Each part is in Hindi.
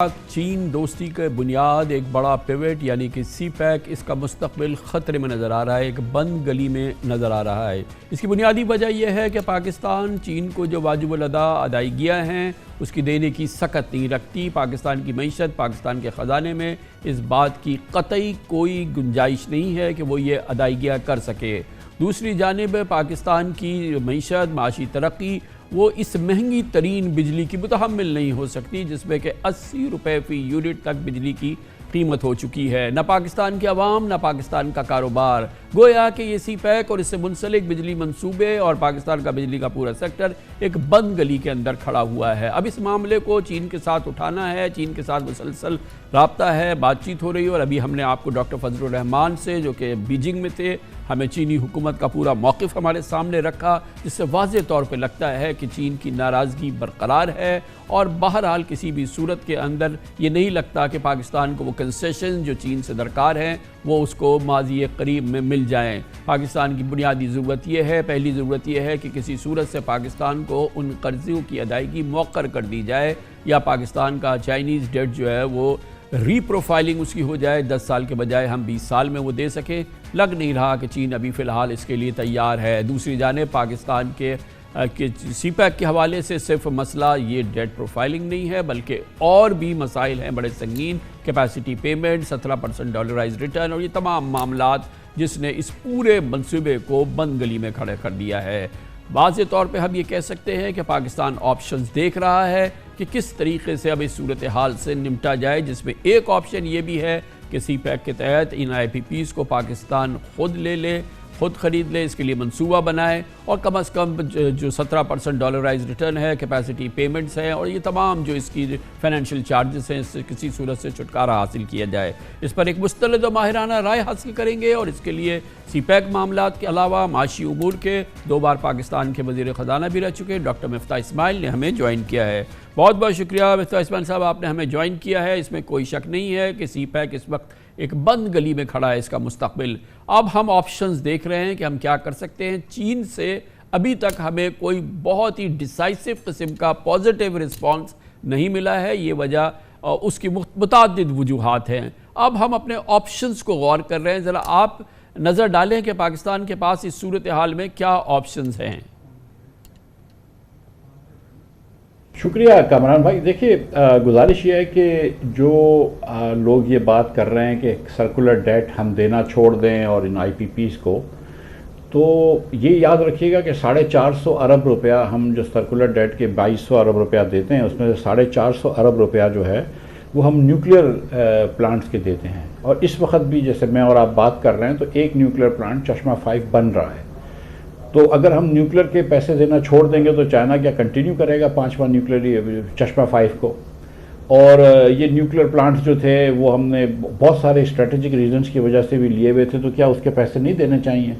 चीन दोस्ती के बुनियाद एक बड़ा पिवट यानी कि सी पैक इसका मुस्तकबिल ख़तरे में नज़र आ रहा है, एक बंद गली में नज़र आ रहा है। इसकी बुनियादी वजह यह है कि पाकिस्तान चीन को जो वाजिबुल अदा अदायगियाँ हैं उसकी देने की सकत नहीं रखती। पाकिस्तान की मईशत, पाकिस्तान के ख़जाने में इस बात की कतई कोई गुंजाइश नहीं है कि वो ये अदायगियाँ कर सके। दूसरी जानिब पाकिस्तान की मईशत, माशी तरक्की वो इस महंगी तरीन बिजली की मुतहम्मिल नहीं हो सकती जिसमें कि 80 रुपये फ़ी यूनिट तक बिजली की कीमत हो चुकी है। न पाकिस्तान की आवाम न पाकिस्तान का कारोबार, गोया कि ये सी पैक और इससे मुंसलिक बिजली मंसूबे और पाकिस्तान का बिजली का पूरा सेक्टर एक बंद गली के अंदर खड़ा हुआ है। अब इस मामले को चीन के साथ उठाना है, चीन के साथ मुसलसल राब्ता है, बातचीत हो रही है। और अभी हमने आपको डॉक्टर फजलुर रहमान से, जो कि बीजिंग में थे, हमें चीनी हुकूमत का पूरा मौक़िफ़ हमारे सामने रखा, जिससे वाज़ेह तौर पे लगता है कि चीन की नाराज़गी बरकरार है और बहरहाल किसी भी सूरत के अंदर ये नहीं लगता कि पाकिस्तान को वो कंसेशन जो चीन से दरकार हैं वो उसको माज़ी करीब में मिल जाएँ। पाकिस्तान की बुनियादी ज़रूरत यह है, पहली ज़रूरत यह है कि किसी सूरत से पाकिस्तान को उन कर्ज़ों की अदायगी मौक़र कर दी जाए या पाकिस्तान का चाइनीज़ डेट जो है वो रीप्रोफाइलिंग उसकी हो जाए, 10 साल के बजाय हम 20 साल में वो दे सकें। लग नहीं रहा कि चीन अभी फ़िलहाल इसके लिए तैयार है। दूसरी जानिब पाकिस्तान के सी पैक के हवाले से सिर्फ मसला ये डेट प्रोफाइलिंग नहीं है बल्कि और भी मसाइल हैं बड़े संगीन, कैपेसिटी पेमेंट, 17% डॉलराइज रिटर्न और ये तमाम मामलात जिसने इस पूरे मंसूबे को बंद गली में खड़े कर दिया है। वाज़े तौर पे हम ये कह सकते हैं कि पाकिस्तान ऑप्शंस देख रहा है कि किस तरीके से अब इस सूरत हाल से निपटा जाए, जिसमें एक ऑप्शन ये भी है कि सी पैक के तहत इन IPPs को पाकिस्तान खुद ले, खुद ख़रीद ले, इसके लिए मंसूबा बनाए और कम अज़ कम जो 17% डॉलराइज रिटर्न है, कैपेसिटी पेमेंट्स हैं और ये तमाम जो इसकी फाइनेंशियल चार्जेस हैं, इससे किसी सूरत से छुटकारा हासिल किया जाए। इस पर एक मुस्तलद व माहिराना राय हासिल करेंगे और इसके लिए सी पैक मामलात के अलावा माशी उमूर के 2 बार पाकिस्तान के वज़ीर ख़जाना भी रह चुके डॉक्टर मिफ्ताह इस्माइल ने हमें ज्वाइन किया है। बहुत बहुत शुक्रिया मिफ्ताह इस्माइल साहब, आपने हमें ज्वाइन किया है। इसमें कोई शक नहीं है कि सी पैक इस वक्त एक बंद गली में खड़ा है, इसका मुस्तकबिल। अब हम ऑप्शंस देख रहे हैं कि हम क्या कर सकते हैं। चीन से अभी तक हमें कोई बहुत ही डिसाइसिव किस्म का पॉजिटिव रिस्पॉन्स नहीं मिला है। ये वजह उसकी मुताद्दिद वजूहात हैं। अब हम अपने ऑप्शंस को गौर कर रहे हैं। ज़रा आप नज़र डालें कि पाकिस्तान के पास इस सूरत हाल में क्या ऑप्शंस हैं। शुक्रिया कामरान भाई। देखिए, गुजारिश ये है कि जो लोग ये बात कर रहे हैं कि सर्कुलर डेट हम देना छोड़ दें और इन IPPs को, तो ये याद रखिएगा कि 450 अरब रुपया हम जो सर्कुलर डेट के 2200 अरब रुपया देते हैं उसमें से 450 अरब रुपया जो है वो हम न्यूक्लियर प्लांट्स के देते हैं। और इस वक्त भी जैसे मैं और आप बात कर रहे हैं तो एक न्यूक्लियर प्लांट चश्मा 5 बन रहा है। तो अगर हम न्यूक्लियर के पैसे देना छोड़ देंगे तो चाइना क्या कंटिन्यू करेगा 5वां न्यूक्लियर चश्मा 5 को। और ये न्यूक्लियर प्लांट्स जो थे वो हमने बहुत सारे स्ट्रेटेजिक रीजंस की वजह से भी लिए हुए थे, तो क्या उसके पैसे नहीं देने चाहिए।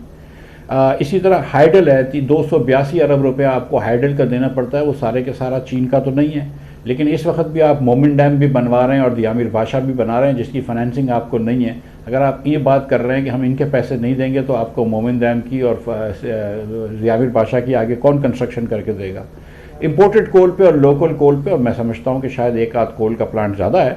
इसी तरह हाइडल है, 282 अरब रुपया आपको हाइडल का देना पड़ता है। वो सारे के सारा चीन का तो नहीं है, लेकिन इस वक्त भी आप मोमिन डैम भी बनवा रहे हैं और दियामिर बादशाह भी बना रहे हैं जिसकी फाइनेंसिंग आपको नहीं है। अगर आप ये बात कर रहे हैं कि हम इनके पैसे नहीं देंगे तो आपको मोमिन डैम की और दियामिर बादशाह की आगे कौन कंस्ट्रक्शन करके देगा। इम्पोर्टेड कोल पे और लोकल कोल पे, और मैं समझता हूँ कि शायद एक आध कोल का प्लांट ज़्यादा है,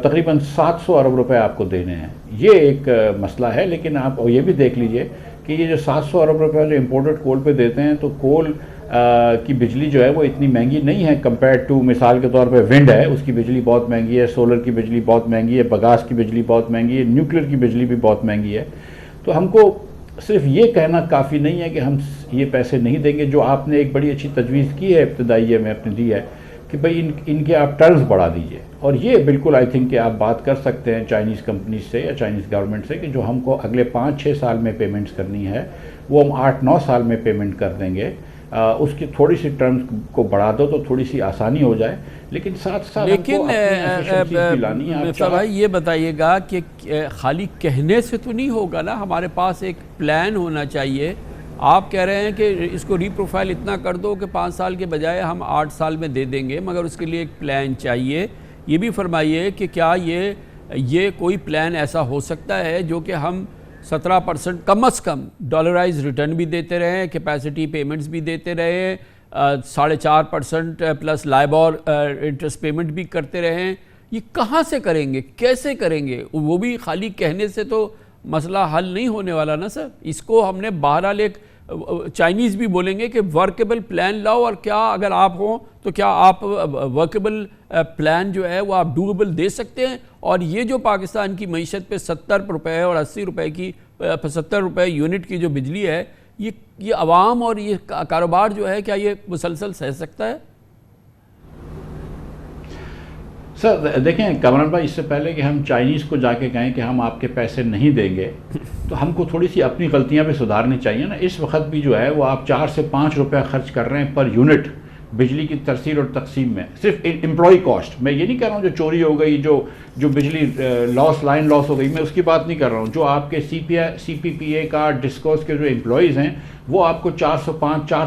तकरीबन 700 अरब रुपए आपको देने हैं। ये एक मसला है। लेकिन आप ये भी देख लीजिए कि ये जो 700 अरब रुपये जो इम्पोर्टेड कोल पे देते हैं, तो कोल की बिजली जो है वो इतनी महंगी नहीं है कंपेयर टू, मिसाल के तौर पे विंड है, उसकी बिजली बहुत महंगी है, सोलर की बिजली बहुत महंगी है, बगास की बिजली बहुत महंगी है, न्यूक्लियर की बिजली भी बहुत महंगी है। तो हमको सिर्फ ये कहना काफ़ी नहीं है कि हम ये पैसे नहीं देंगे। जो आपने एक बड़ी अच्छी तजवीज़ की है इब्तदाइये में अपनी दी है कि भाई इनके आप टर्म्स बढ़ा दीजिए, और ये बिल्कुल आई थिंक कि आप बात कर सकते हैं चाइनीज़ कंपनी से या चाइनीज़ गवर्नमेंट से कि जो हमको अगले 5-6 साल में पेमेंट्स करनी है वो हम 8-9 साल में पेमेंट कर देंगे। उसकी थोड़ी सी टर्म्स को बढ़ा दो तो थोड़ी सी आसानी हो जाए, लेकिन साथ साथ भाई ये बताइएगा कि खाली कहने से तो नहीं होगा ना, हमारे पास एक प्लान होना चाहिए। आप कह रहे हैं कि इसको रीप्रोफाइल इतना कर दो कि 5 साल के बजाय हम 8 साल में दे देंगे, मगर उसके लिए एक प्लान चाहिए। ये भी फरमाइए कि क्या ये कोई प्लान ऐसा हो सकता है जो कि हम 17% कम अज़ कम डॉलराइज रिटर्न भी देते रहे, कैपेसिटी पेमेंट्स भी देते रहे, 4.5% प्लस लाइबोर इंटरेस्ट पेमेंट भी करते रहे हैं। ये कहाँ से करेंगे, कैसे करेंगे? वो भी खाली कहने से तो मसला हल नहीं होने वाला ना सर। इसको हमने बहरहाल एक चाइनीज़ भी बोलेंगे कि वर्केबल प्लान लाओ, और क्या अगर आप हो तो क्या आप वर्केबल प्लान जो है वो आप डूएबल दे सकते हैं? और ये जो पाकिस्तान की मईशत पे 70 रुपये और 80 रुपये की 70 रुपये यूनिट की जो बिजली है, ये आवाम और ये कारोबार जो है, क्या ये मुसलसल सह सकता है? सर देखें कमरान भाई, इससे पहले कि हम चाइनीज़ को जाके कहें कि हम आपके पैसे नहीं देंगे, तो हमको थोड़ी सी अपनी गलतियां भी सुधारनी चाहिए ना। इस वक्त भी जो है वो आप 4 से 5 रुपये खर्च कर रहे हैं पर यूनिट बिजली की तरसील और तकसीम में, सिर्फ एम्प्लॉय कॉस्ट। मैं ये नहीं कह रहा हूँ जो चोरी हो गई, जो बिजली लाइन लॉस हो गई, मैं उसकी बात नहीं कर रहा हूँ। जो आपके CPPA का डिस्कोस के जो एम्प्लॉयज़ हैं वो आपको 4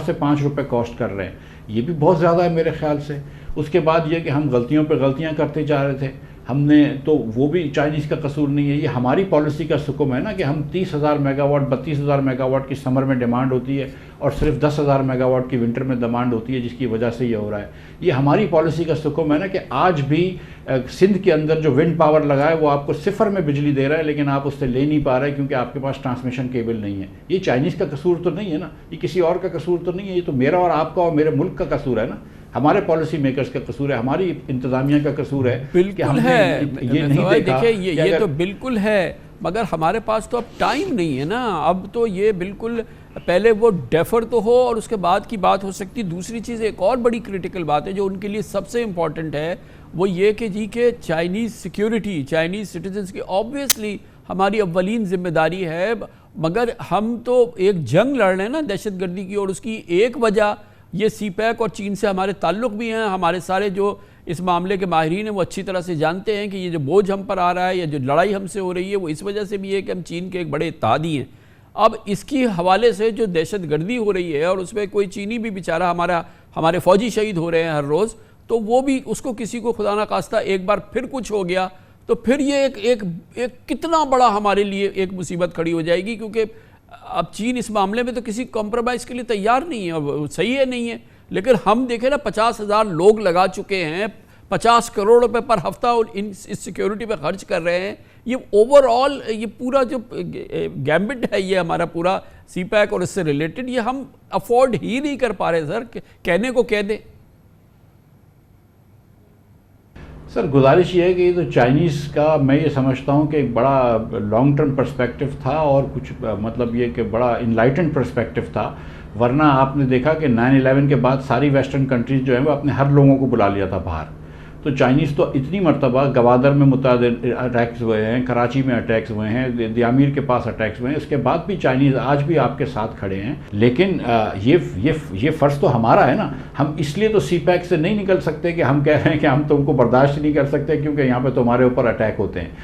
से 5 रुपये कॉस्ट कर रहे हैं। ये भी बहुत ज़्यादा है मेरे ख्याल से। उसके बाद ये कि हम गलतियों पर गलतियां करते जा रहे थे हमने, तो वो भी चाइनीज़ का कसूर नहीं है, ये हमारी पॉलिसी का सुकुम है ना कि हम 30,000 मेगावाट 32,000 मेगावाट की समर में डिमांड होती है और सिर्फ 10,000 मेगावाट की विंटर में डिमांड होती है, जिसकी वजह से ये हो रहा है। ये हमारी पॉलिसी का सुकुम है ना कि आज भी सिंध के अंदर जो विंड पावर लगा है वो आपको सिफर में बिजली दे रहा है, लेकिन आप उससे ले नहीं पा रहे क्योंकि आपके पास ट्रांसमिशन केबल नहीं है। ये चाइनीज़ का कसूर तो नहीं है ना, ये किसी और का कसूर तो नहीं है, ये तो मेरा और आपका और मेरे मुल्क का कसूर है ना, हमारे पॉलिसी मेकर्स का कसूर है, हमारी इंतजामिया का कसूर है। बिल्कुल है, ये नहीं देखा। देखिए ये तो बिल्कुल है, मगर हमारे पास तो अब टाइम नहीं है ना। अब तो ये बिल्कुल पहले वो डेफर तो हो और उसके बाद की बात हो सकती। दूसरी चीज़ एक और बड़ी क्रिटिकल बात है जो उनके लिए सबसे इम्पॉर्टेंट है, वो ये कि जी के चाइनीज़ सिक्योरिटी, चाइनीज़ सिटीजन्स की ऑब्वियसली हमारी अव्वलीन जिम्मेदारी है, मगर हम तो एक जंग लड़ रहे हैं ना दहशत गर्दी की, और उसकी एक वजह ये CPEC और चीन से हमारे ताल्लुक़ भी हैं। हमारे सारे जो इस मामले के माहिरीन हैं वो अच्छी तरह से जानते हैं कि ये जो बोझ हम पर आ रहा है या जो लड़ाई हमसे हो रही है वो इस वजह से भी है कि हम चीन के एक बड़े इत्तेहादी हैं। अब इसकी हवाले से जो दहशत गर्दी हो रही है और उसमें कोई चीनी भी बेचारा हमारे फ़ौजी शहीद हो रहे हैं हर रोज़, तो वो भी उसको किसी को खुदा ना खास्ता एक बार फिर कुछ हो गया तो फिर ये एक कितना बड़ा हमारे लिए एक मुसीबत खड़ी हो जाएगी, क्योंकि अब चीन इस मामले में तो किसी कॉम्प्रोमाइज़ के लिए तैयार नहीं है, अब सही है नहीं है। लेकिन हम देखें ना 50,000 लोग लगा चुके हैं, 50 करोड़ रुपए पर हफ्ता इस सिक्योरिटी पे खर्च कर रहे हैं। ये ओवरऑल ये पूरा जो गैम्बिट है, ये हमारा पूरा CPEC और इससे रिलेटेड, ये हम अफोर्ड ही नहीं कर पा रहे सर, कहने को कह दें। सर गुजारिश ये है कि तो चाइनीज़ का मैं ये समझता हूँ कि एक बड़ा लॉन्ग टर्म पर्सपेक्टिव था और कुछ मतलब ये कि बड़ा इनलाइटेंड पर्सपेक्टिव था, वरना आपने देखा कि 9/11 के बाद सारी वेस्टर्न कंट्रीज़ जो हैं वो अपने हर लोगों को बुला लिया था बाहर। तो चाइनीज़ तो इतनी मरतबा गवादर में मुतअद्दिद अटैक्स हुए हैं, कराची में अटैक्स हुए हैं, दियामीर के पास अटैक्स हुए हैं, उसके बाद भी चाइनीज़ आज भी आपके साथ खड़े हैं। लेकिन ये फ़र्ज़ तो हमारा है ना, हम इसलिए तो CPEC से नहीं निकल सकते कि हम कह रहे हैं कि हम तुमको बर्दाश्त नहीं कर सकते क्योंकि यहाँ पे तुम्हारे ऊपर अटैक होते हैं।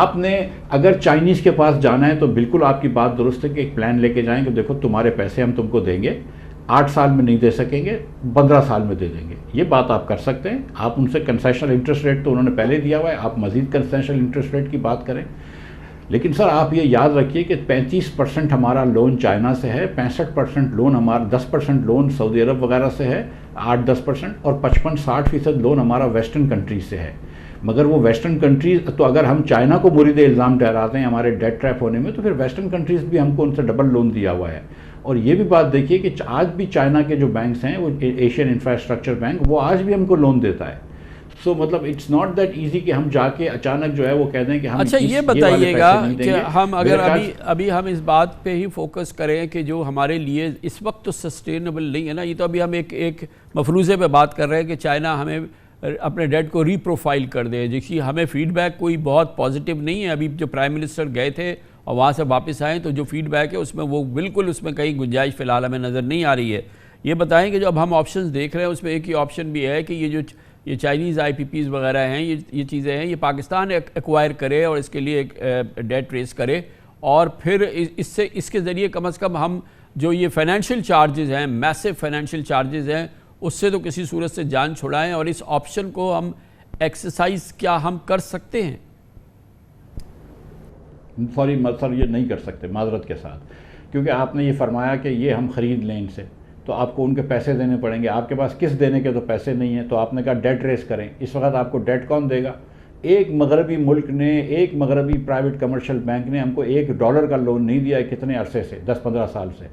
आपने अगर चाइनीज़ के पास जाना है तो बिल्कुल आपकी बात दुरुस्त है कि एक प्लान लेके जाएँ कि देखो तुम्हारे पैसे हम तुमको देंगे, 8 साल में नहीं दे सकेंगे, 15 साल में दे देंगे। ये बात आप कर सकते हैं। आप उनसे कंसेशनल इंटरेस्ट रेट तो उन्होंने पहले दिया हुआ है, आप मज़ीद कंसेशनल इंटरेस्ट रेट की बात करें। लेकिन सर आप ये याद रखिए कि 35% हमारा लोन चाइना से है, 65% लोन हमारा, 10% लोन सऊदी अरब वगैरह से है, 8-10%, और 55-60% लोन हमारा वेस्टर्न कंट्रीज से है। मगर वो वेस्टर्न कंट्रीज़ तो अगर हम चाइना को मुरीद इल्ज़ाम ठहराते हैं हमारे डेट ट्रैप होने में, तो फिर वेस्टर्न कंट्रीज़ भी हमको उनसे डबल लोन दिया हुआ है। और ये भी बात देखिए कि आज भी चाइना के जो बैंक्स हैं, वो एशियन इंफ्रास्ट्रक्चर बैंक, वो आज भी हमको लोन देता है। सो मतलब इट्स नॉट दैट इजी कि हम जाके अचानक जो है वो कह दें कि हम अच्छा ये बताइएगा कि हम अगर अभी हम इस बात पे ही फोकस करें कि जो हमारे लिए इस वक्त तो सस्टेनेबल नहीं है ना, ये तो अभी हम एक मफरूज़े पे बात कर रहे हैं कि चाइना हमें अपने डेट को रीप्रोफाइल कर दे, जिसकी हमें फीडबैक कोई बहुत पॉजिटिव नहीं है। अभी जो प्राइम मिनिस्टर गए थे और वहाँ से वापस आए तो जो फीडबैक है उसमें वो बिल्कुल उसमें कहीं गुंजाइश फ़िलहाल हमें नज़र नहीं आ रही है। ये बताएं कि जो अब हम ऑप्शंस देख रहे हैं उसमें एक ही ऑप्शन भी है कि ये चाइनीज़ IPPs वगैरह हैं, ये चीज़ें हैं, ये पाकिस्तान एक्वायर करे और इसके लिए एक डेट रेस करे, और फिर इसके ज़रिए कम से कम हम जो ये फाइनेंशियल चार्जेस हैं, मैसिव फाइनेंशियल चार्जेस हैं, उससे तो किसी सूरत से जान छुड़ाएं। और इस ऑप्शन को हम एक्सरसाइज क्या हम कर सकते हैं? सॉरी सर, ये नहीं कर सकते माजरत के साथ, क्योंकि आपने ये फरमाया कि ये हम ख़रीद लें इनसे। तो आपको उनके पैसे देने पड़ेंगे, आपके पास किस्त देने के तो पैसे नहीं हैं, तो आपने कहा डेट रेस करें। इस वक्त आपको डेट कौन देगा? एक मगरबी मुल्क ने, एक मगरबी प्राइवेट कमर्शियल बैंक ने हमको $1 का लोन नहीं दिया है कितने अरसे से, 10-15 साल से।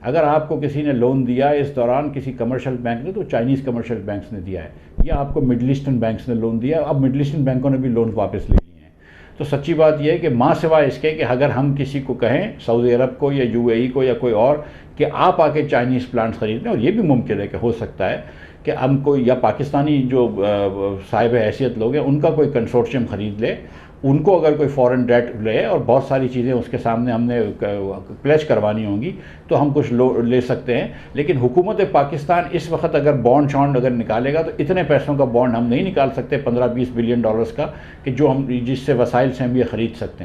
अगर आपको किसी ने लोन दिया इस दौरान किसी कमर्शियल बैंक ने, तो चाइनीज़ कमर्शियल बैंक्स ने दिया है, या आपको मिडल ईस्टर्न बैंक्स ने लोन दिया है। अब मिडल ईस्टर्न बैंकों ने भी लोन वापस ले लिए हैं। तो सच्ची बात यह है कि माँ सिवाय इसके कि अगर हम किसी को कहें, सऊदी अरब को या UAE को या कोई और, कि आप आके चाइनीज़ प्लांट्स खरीद लें, और ये भी मुमकिन है कि हो सकता है कि हम कोई या पाकिस्तानी जो साहिब हैसियत लोग हैं उनका कोई कंसोर्शियम ख़रीद ले, उनको अगर कोई फॉरेन डेट ले और बहुत सारी चीज़ें उसके सामने हमने प्लेज करवानी होंगी, तो हम कुछ ले सकते हैं। लेकिन हुकूमत पाकिस्तान इस वक्त अगर बॉन्ड शॉन्ड अगर निकालेगा तो इतने पैसों का बॉन्ड हम नहीं निकाल सकते, $15-20 बिलियन का, कि जो हम जिससे वसाइल से हम ये ख़रीद सकते हैं।